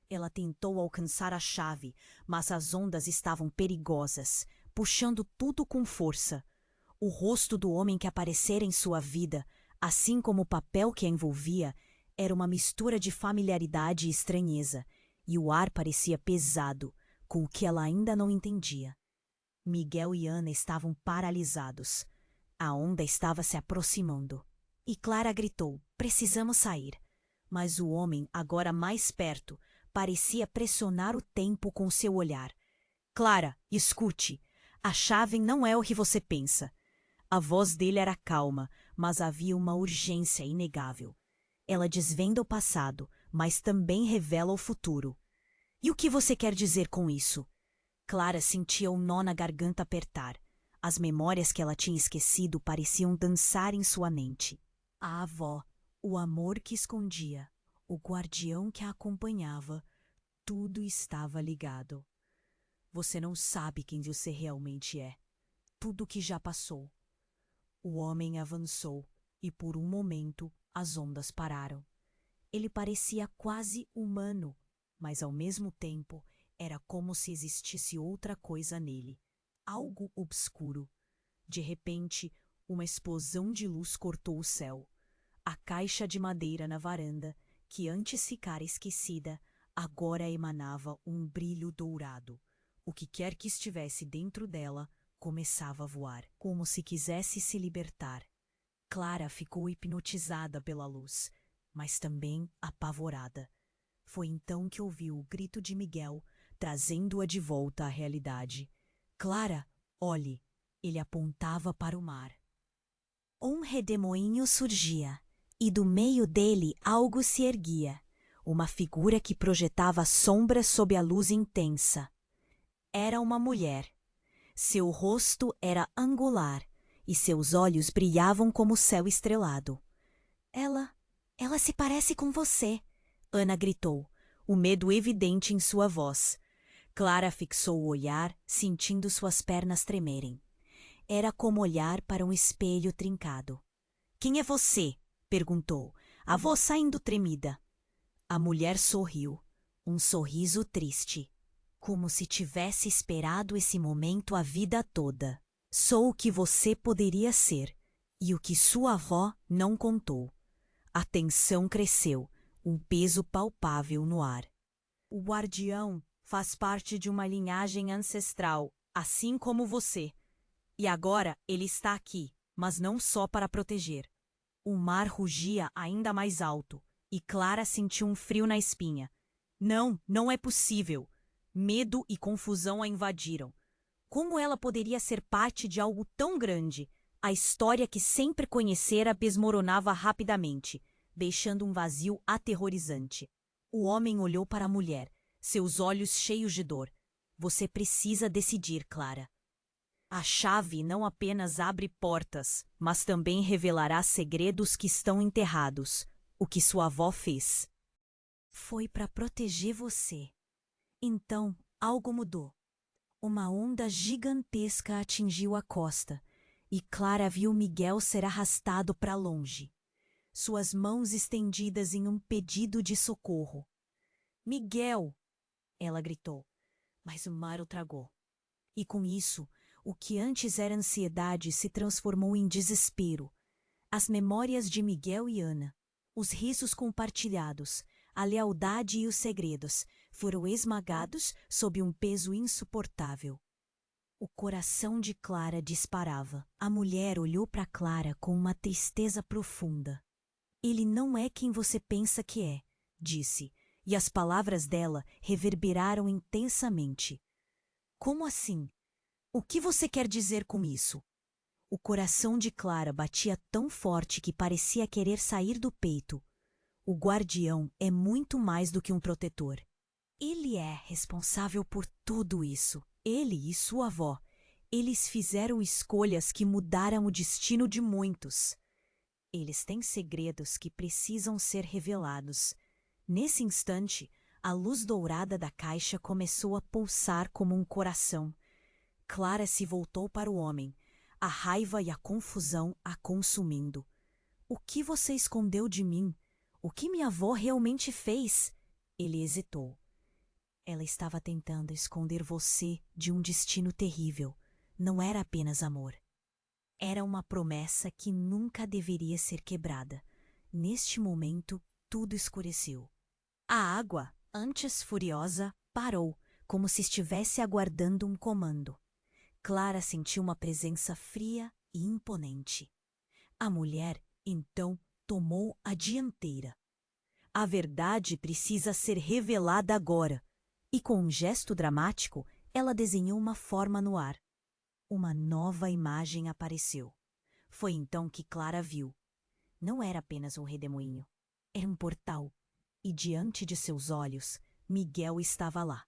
A: Ela tentou alcançar a chave, mas as ondas estavam perigosas, puxando tudo com força. O rosto do homem que aparecera em sua vida, assim como o papel que a envolvia, era uma mistura de familiaridade e estranheza, e o ar parecia pesado, com o que ela ainda não entendia. Miguel e Ana estavam paralisados. A onda estava se aproximando. E Clara gritou: "Precisamos sair." Mas o homem, agora mais perto, parecia pressionar o tempo com seu olhar. "Clara, escute. A chave não é o que você pensa." A voz dele era calma, mas havia uma urgência inegável. Ela desvenda o passado, mas também revela o futuro. E o que você quer dizer com isso? Clara sentia o nó na garganta apertar. As memórias que ela tinha esquecido pareciam dançar em sua mente. A avó, o amor que escondia, o guardião que a acompanhava, tudo estava ligado. Você não sabe quem você realmente é. Tudo que já passou. O homem avançou e por um momento as ondas pararam. Ele parecia quase humano, mas ao mesmo tempo era como se existisse outra coisa nele. Algo obscuro. De repente, uma explosão de luz cortou o céu. A caixa de madeira na varanda, que antes ficara esquecida, agora emanava um brilho dourado. O que quer que estivesse dentro dela começava a voar, como se quisesse se libertar. Clara ficou hipnotizada pela luz, mas também apavorada. Foi então que ouviu o grito de Miguel, trazendo-a de volta à realidade. Clara, olhe! Ele apontava para o mar. Um redemoinho surgia, e do meio dele algo se erguia, uma figura que projetava sombras sob a luz intensa. Era uma mulher. Seu rosto era angular, e seus olhos brilhavam como o céu estrelado. Ela se parece com você, Ana gritou, o medo evidente em sua voz. Clara fixou o olhar, sentindo suas pernas tremerem. Era como olhar para um espelho trincado. Quem é você? Perguntou, a voz saindo tremida. A mulher sorriu, um sorriso triste, como se tivesse esperado esse momento a vida toda. Sou o que você poderia ser, e o que sua avó não contou. A tensão cresceu, um peso palpável no ar. O guardião faz parte de uma linhagem ancestral, assim como você. E agora ele está aqui, mas não só para proteger. O mar rugia ainda mais alto, e Clara sentiu um frio na espinha. Não, não é possível. Medo e confusão a invadiram. Como ela poderia ser parte de algo tão grande? A história que sempre conhecera desmoronava rapidamente, deixando um vazio aterrorizante. O homem olhou para a mulher, seus olhos cheios de dor. Você precisa decidir, Clara. A chave não apenas abre portas, mas também revelará segredos que estão enterrados. O que sua avó fez foi para proteger você. Então, algo mudou. Uma onda gigantesca atingiu a costa, e Clara viu Miguel ser arrastado para longe, suas mãos estendidas em um pedido de socorro. Miguel! Ela gritou, mas o mar o tragou. E com isso, o que antes era ansiedade se transformou em desespero. As memórias de Miguel e Ana, os risos compartilhados, a lealdade e os segredos foram esmagados sob um peso insuportável. O coração de Clara disparava. A mulher olhou para Clara com uma tristeza profunda. Ele não é quem você pensa que é, disse, e as palavras dela reverberaram intensamente. Como assim? O que você quer dizer com isso? O coração de Clara batia tão forte que parecia querer sair do peito. O guardião é muito mais do que um protetor. Ele é responsável por tudo isso. Ele e sua avó. Eles fizeram escolhas que mudaram o destino de muitos. Eles têm segredos que precisam ser revelados. Nesse instante, a luz dourada da caixa começou a pulsar como um coração. Clara se voltou para o homem, a raiva e a confusão a consumindo. O que você escondeu de mim? O que minha avó realmente fez? Ele hesitou. Ela estava tentando esconder você de um destino terrível. Não era apenas amor. Era uma promessa que nunca deveria ser quebrada. Neste momento, tudo escureceu. A água, antes furiosa, parou, como se estivesse aguardando um comando. Clara sentiu uma presença fria e imponente. A mulher, então, tomou a dianteira. A verdade precisa ser revelada agora. E com um gesto dramático, ela desenhou uma forma no ar. Uma nova imagem apareceu. Foi então que Clara viu. Não era apenas um redemoinho. Era um portal. E diante de seus olhos, Miguel estava lá.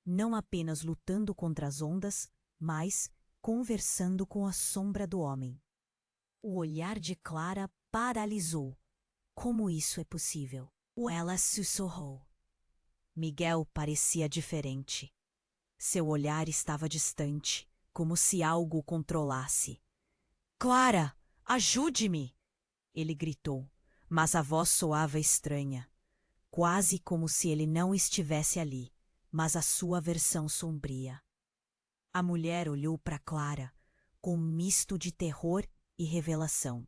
A: Não apenas lutando contra as ondas, mas conversando com a sombra do homem. O olhar de Clara paralisou. Como isso é possível? Ela sussurrou. Miguel parecia diferente. Seu olhar estava distante, como se algo o controlasse. Clara, ajude-me! Ele gritou, mas a voz soava estranha, quase como se ele não estivesse ali, mas a sua versão sombria. A mulher olhou para Clara, com um misto de terror e revelação.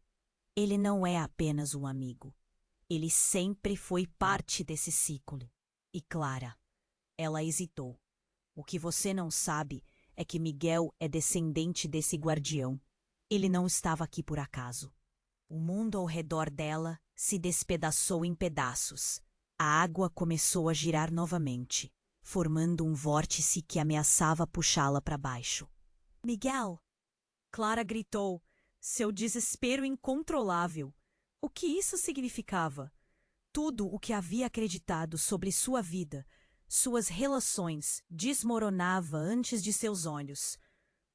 A: Ele não é apenas um amigo. Ele sempre foi parte desse ciclo. E Clara, ela hesitou. O que você não sabe é que Miguel é descendente desse guardião. Ele não estava aqui por acaso. O mundo ao redor dela se despedaçou em pedaços. A água começou a girar novamente, formando um vórtice que ameaçava puxá-la para baixo. Miguel! Clara gritou, seu desespero incontrolável. O que isso significava? Tudo o que havia acreditado sobre sua vida, suas relações, desmoronava antes de seus olhos.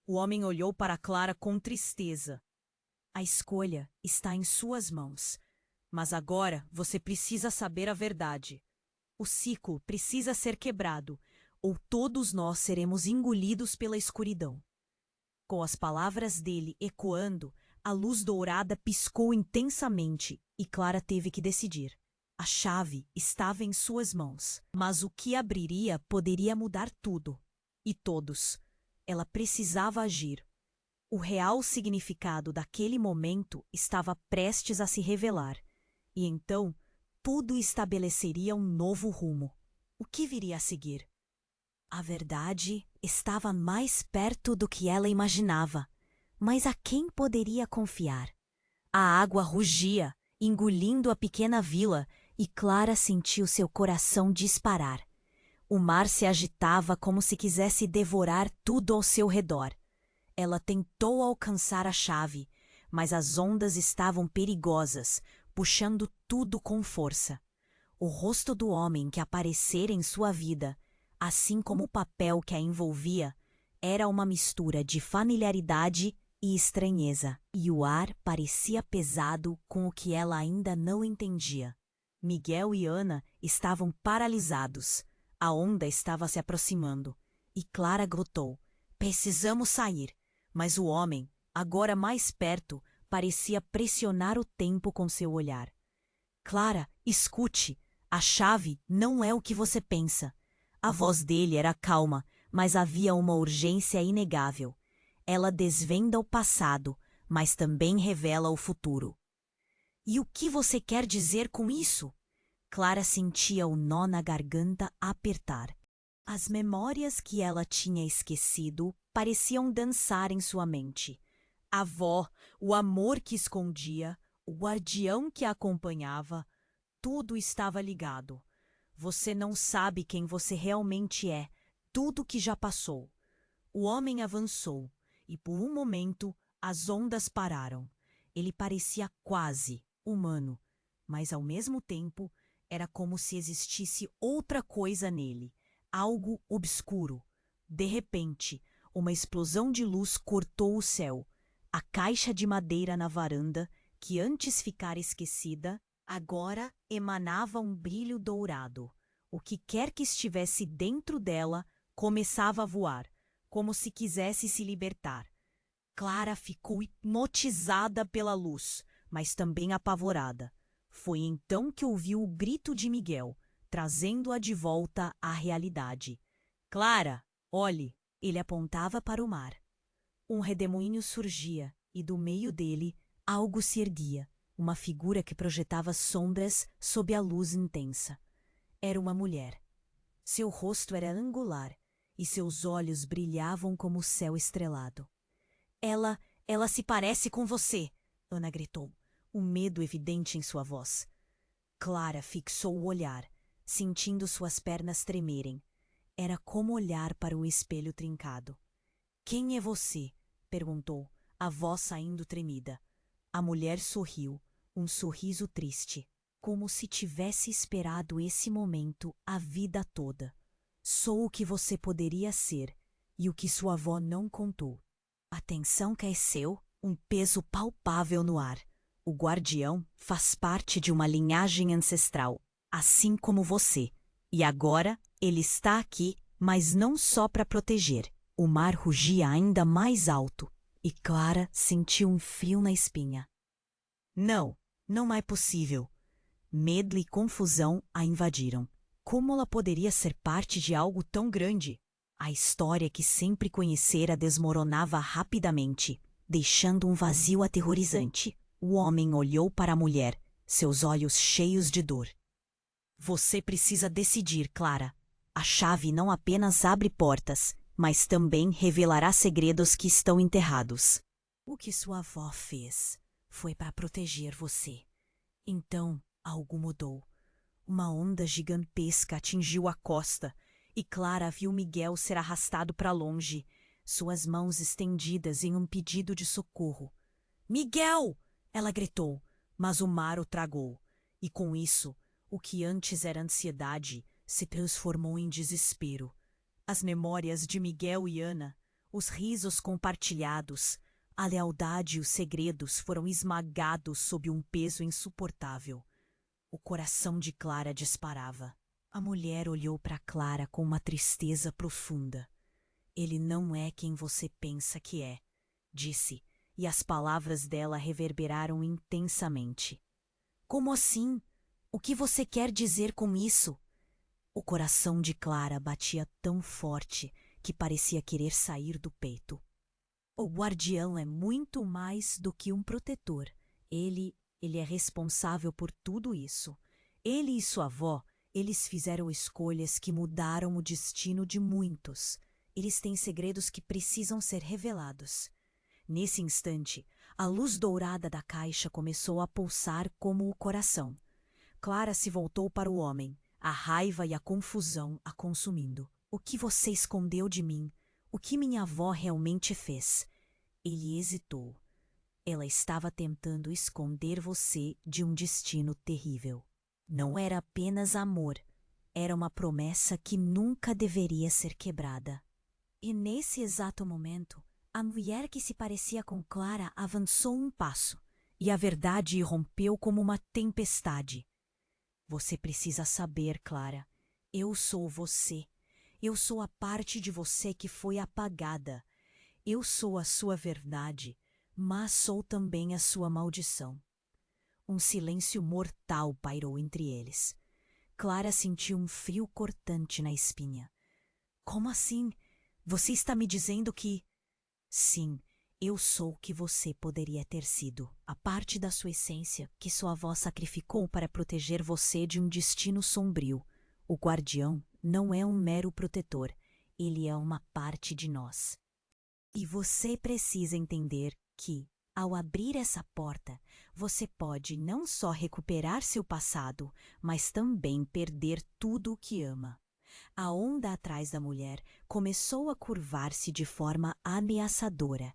A: O homem olhou para Clara com tristeza. A escolha está em suas mãos. Mas agora você precisa saber a verdade. O ciclo precisa ser quebrado, ou todos nós seremos engolidos pela escuridão. Com as palavras dele ecoando, a luz dourada piscou intensamente e Clara teve que decidir. A chave estava em suas mãos, mas o que abriria poderia mudar tudo. E todos. Ela precisava agir. O real significado daquele momento estava prestes a se revelar. E então, tudo estabeleceria um novo rumo. O que viria a seguir? A verdade estava mais perto do que ela imaginava. Mas a quem poderia confiar? A água rugia, engolindo a pequena vila, e Clara sentiu seu coração disparar. O mar se agitava como se quisesse devorar tudo ao seu redor. Ela tentou alcançar a chave, mas as ondas estavam perigosas, puxando tudo com força. O rosto do homem que aparecera em sua vida, assim como o papel que a envolvia, era uma mistura de familiaridade e estranheza, e o ar parecia pesado com o que ela ainda não entendia. Miguel e Ana estavam paralisados. A onda estava se aproximando, e Clara gritou: "Precisamos sair!" Mas o homem, agora mais perto, parecia pressionar o tempo com seu olhar. "Clara, escute! A chave não é o que você pensa." A voz dele era calma, mas havia uma urgência inegável. Ela desvenda o passado, mas também revela o futuro. "E o que você quer dizer com isso?" Clara sentia o nó na garganta apertar. As memórias que ela tinha esquecido pareciam dançar em sua mente. A avó, o amor que escondia, o guardião que a acompanhava, tudo estava ligado. Você não sabe quem você realmente é, tudo que já passou. O homem avançou, e por um momento as ondas pararam. Ele parecia quase humano, mas ao mesmo tempo era como se existisse outra coisa nele, algo obscuro. De repente, uma explosão de luz cortou o céu. A caixa de madeira na varanda, que antes ficara esquecida, agora emanava um brilho dourado. O que quer que estivesse dentro dela começava a voar, como se quisesse se libertar. Clara ficou hipnotizada pela luz, mas também apavorada. Foi então que ouviu o grito de Miguel, trazendo-a de volta à realidade. "Clara, olhe!" Ele apontava para o mar. Um redemoinho surgia, e do meio dele algo se erguia, uma figura que projetava sombras sob a luz intensa. Era uma mulher. Seu rosto era angular, e seus olhos brilhavam como o céu estrelado. Ela se parece com você!" Ana gritou, um medo evidente em sua voz. Clara fixou o olhar, sentindo suas pernas tremerem. Era como olhar para um espelho trincado. "Quem é você?" perguntou, a voz saindo tremida. A mulher sorriu, um sorriso triste, como se tivesse esperado esse momento a vida toda. "Sou o que você poderia ser e o que sua avó não contou." A tensão cresceu, um peso palpável no ar. O guardião faz parte de uma linhagem ancestral, assim como você. E agora ele está aqui, Mas não só para proteger. O mar rugia ainda mais alto, e Clara sentiu um frio na espinha. Não, não é possível. Medo e confusão a invadiram. Como ela poderia ser parte de algo tão grande? A história que sempre conhecera desmoronava rapidamente, deixando um vazio aterrorizante. O homem olhou para a mulher, seus olhos cheios de dor. Você precisa decidir, Clara. A chave não apenas abre portas, mas também revelará segredos que estão enterrados. O que sua avó fez foi para proteger você. Então, algo mudou. Uma onda gigantesca atingiu a costa, e Clara viu Miguel ser arrastado para longe, suas mãos estendidas em um pedido de socorro. Miguel! Ela gritou, mas o mar o tragou, e com isso, o que antes era ansiedade se transformou em desespero. As memórias de Miguel e Ana, os risos compartilhados, a lealdade e os segredos foram esmagados sob um peso insuportável. O coração de Clara disparava. A mulher olhou para Clara com uma tristeza profunda. Ele não é quem você pensa que é, disse, e as palavras dela reverberaram intensamente. Como assim? O que você quer dizer com isso? O coração de Clara batia tão forte que parecia querer sair do peito. O guardião é muito mais do que um protetor. Ele é responsável por tudo isso. Ele e sua avó, eles fizeram escolhas que mudaram o destino de muitos. Eles têm segredos que precisam ser revelados. Nesse instante, a luz dourada da caixa começou a pulsar como o coração. Clara se voltou para o homem, a raiva e a confusão a consumindo. O que você escondeu de mim? O que minha avó realmente fez? Ele hesitou. Ela estava tentando esconder você de um destino terrível. Não era apenas amor, era uma promessa que nunca deveria ser quebrada. E nesse exato momento, a mulher que se parecia com Clara avançou um passo, e a verdade irrompeu como uma tempestade. Você precisa saber, Clara, eu sou você. Eu sou a parte de você que foi apagada. Eu sou a sua verdade, mas sou também a sua maldição. Um silêncio mortal pairou entre eles. Clara sentiu um frio cortante na espinha. Como assim? Você está me dizendo que... Sim, eu sou o que você poderia ter sido. A parte da sua essência que sua avó sacrificou para proteger você de um destino sombrio. O guardião não é um mero protetor. Ele é uma parte de nós. E você precisa entender que, ao abrir essa porta, você pode não só recuperar seu passado, mas também perder tudo o que ama. A onda atrás da mulher começou a curvar-se de forma ameaçadora.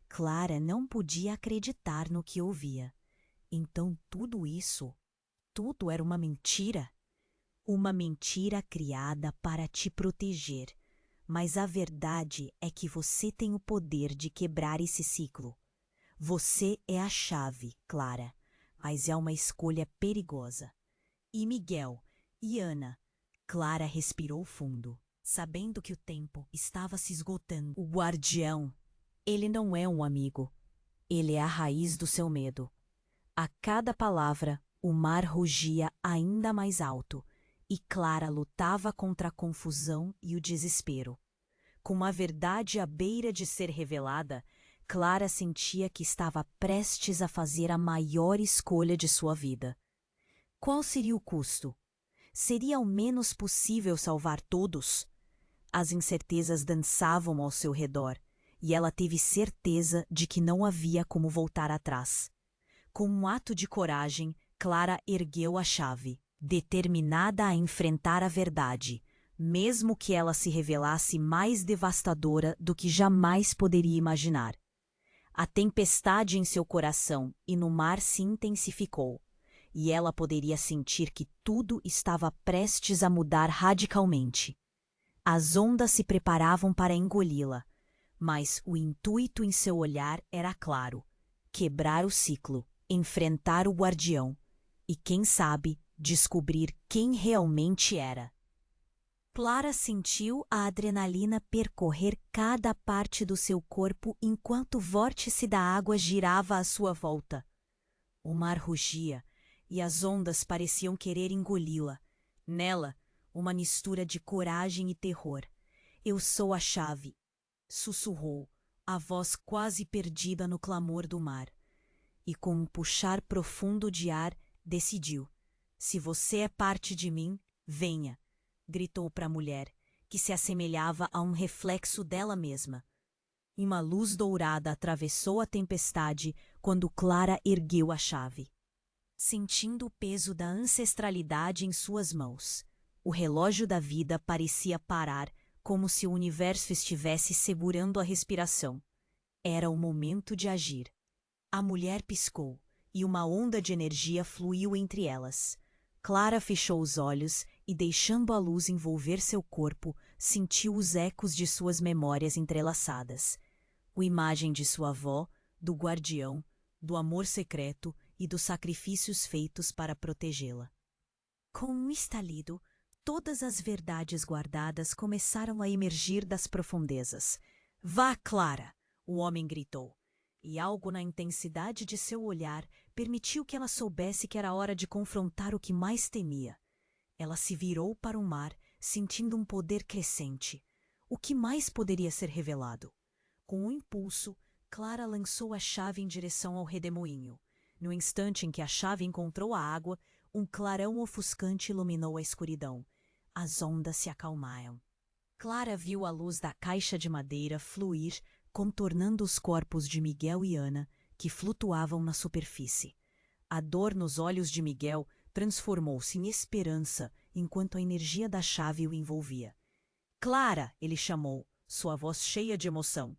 A: Clara não podia acreditar no que ouvia. Então tudo era uma mentira? Uma mentira criada para te proteger. Mas a verdade é que você tem o poder de quebrar esse ciclo. Você é a chave, Clara, mas é uma escolha perigosa. E Miguel, e Ana? Clara respirou fundo, sabendo que o tempo estava se esgotando. O guardião, ele não é um amigo. Ele é a raiz do seu medo. A cada palavra, o mar rugia ainda mais alto, e Clara lutava contra a confusão e o desespero. Com a verdade à beira de ser revelada, Clara sentia que estava prestes a fazer a maior escolha de sua vida. Qual seria o custo? Seria ao menos possível salvar todos? As incertezas dançavam ao seu redor, e ela teve certeza de que não havia como voltar atrás. Com um ato de coragem, Clara ergueu a chave, determinada a enfrentar a verdade, mesmo que ela se revelasse mais devastadora do que jamais poderia imaginar. A tempestade em seu coração e no mar se intensificou, e ela poderia sentir que tudo estava prestes a mudar radicalmente. As ondas se preparavam para engoli-la, mas o intuito em seu olhar era claro: quebrar o ciclo, enfrentar o guardião e, quem sabe, descobrir quem realmente era. Clara sentiu a adrenalina percorrer cada parte do seu corpo enquanto o vórtice da água girava à sua volta. O mar rugia e as ondas pareciam querer engoli-la. Nela, uma mistura de coragem e terror. Eu sou a chave, sussurrou, a voz quase perdida no clamor do mar. E com um puxar profundo de ar, decidiu: se você é parte de mim, venha, gritou para a mulher, que se assemelhava a um reflexo dela mesma. E uma luz dourada atravessou a tempestade quando Clara ergueu a chave. Sentindo o peso da ancestralidade em suas mãos, o relógio da vida parecia parar, como se o universo estivesse segurando a respiração. Era o momento de agir. A mulher piscou, e uma onda de energia fluiu entre elas. Clara fechou os olhos e, deixando a luz envolver seu corpo, sentiu os ecos de suas memórias entrelaçadas. A imagem de sua avó, do guardião, do amor secreto e dos sacrifícios feitos para protegê-la. Com um estalido, todas as verdades guardadas começaram a emergir das profundezas. Vá, Clara! O homem gritou, e algo na intensidade de seu olhar permitiu que ela soubesse que era hora de confrontar o que mais temia. Ela se virou para o mar, sentindo um poder crescente. O que mais poderia ser revelado? Com um impulso, Clara lançou a chave em direção ao redemoinho. No instante em que a chave encontrou a água, um clarão ofuscante iluminou a escuridão. As ondas se acalmaram. Clara viu a luz da caixa de madeira fluir, contornando os corpos de Miguel e Ana, que flutuavam na superfície. A dor nos olhos de Miguel transformou-se em esperança enquanto a energia da chave o envolvia. Clara! Ele chamou, sua voz cheia de emoção.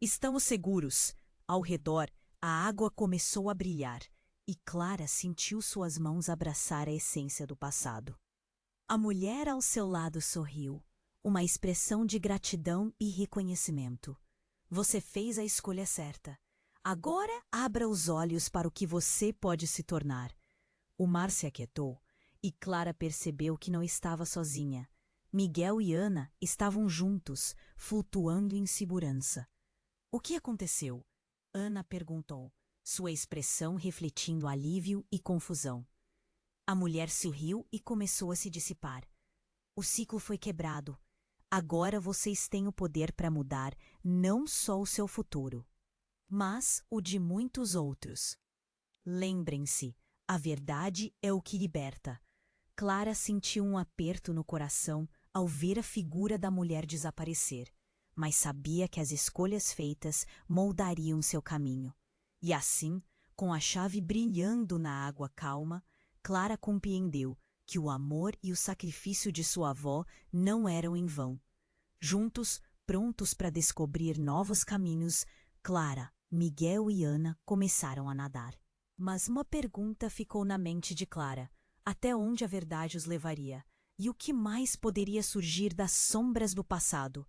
A: Estamos seguros. Ao redor, a água começou a brilhar, e Clara sentiu suas mãos abraçar a essência do passado. A mulher ao seu lado sorriu, uma expressão de gratidão e reconhecimento. Você fez a escolha certa. Agora abra os olhos para o que você pode se tornar. O mar se aquietou, e Clara percebeu que não estava sozinha. Miguel e Ana estavam juntos, flutuando em segurança. O que aconteceu? Ana perguntou, sua expressão refletindo alívio e confusão. A mulher sorriu e começou a se dissipar. O ciclo foi quebrado. Agora vocês têm o poder para mudar não só o seu futuro, mas o de muitos outros. Lembrem-se, a verdade é o que liberta. Clara sentiu um aperto no coração ao ver a figura da mulher desaparecer, mas sabia que as escolhas feitas moldariam seu caminho. E assim, com a chave brilhando na água calma, Clara compreendeu que o amor e o sacrifício de sua avó não eram em vão. Juntos, prontos para descobrir novos caminhos, Clara, Miguel e Ana começaram a nadar. Mas uma pergunta ficou na mente de Clara: até onde a verdade os levaria? E o que mais poderia surgir das sombras do passado?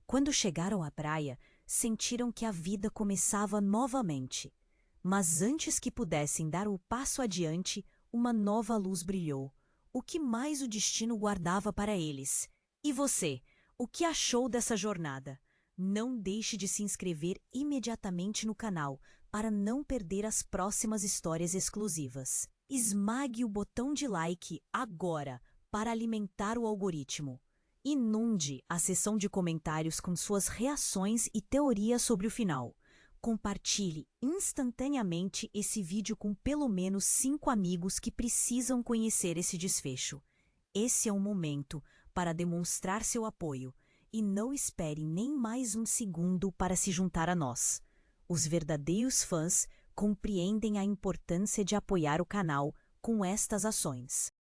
A: Quando chegaram à praia, sentiram que a vida começava novamente. Mas antes que pudessem dar o passo adiante, uma nova luz brilhou. O que mais o destino guardava para eles? E você, o que achou dessa jornada? Não deixe de se inscrever imediatamente no canal para não perder as próximas histórias exclusivas. Esmague o botão de like agora para alimentar o algoritmo. Inunde a seção de comentários com suas reações e teorias sobre o final. Compartilhe instantaneamente esse vídeo com pelo menos 5 amigos que precisam conhecer esse desfecho. Esse é o momento para demonstrar seu apoio e não espere nem mais um segundo para se juntar a nós. Os verdadeiros fãs compreendem a importância de apoiar o canal com estas ações.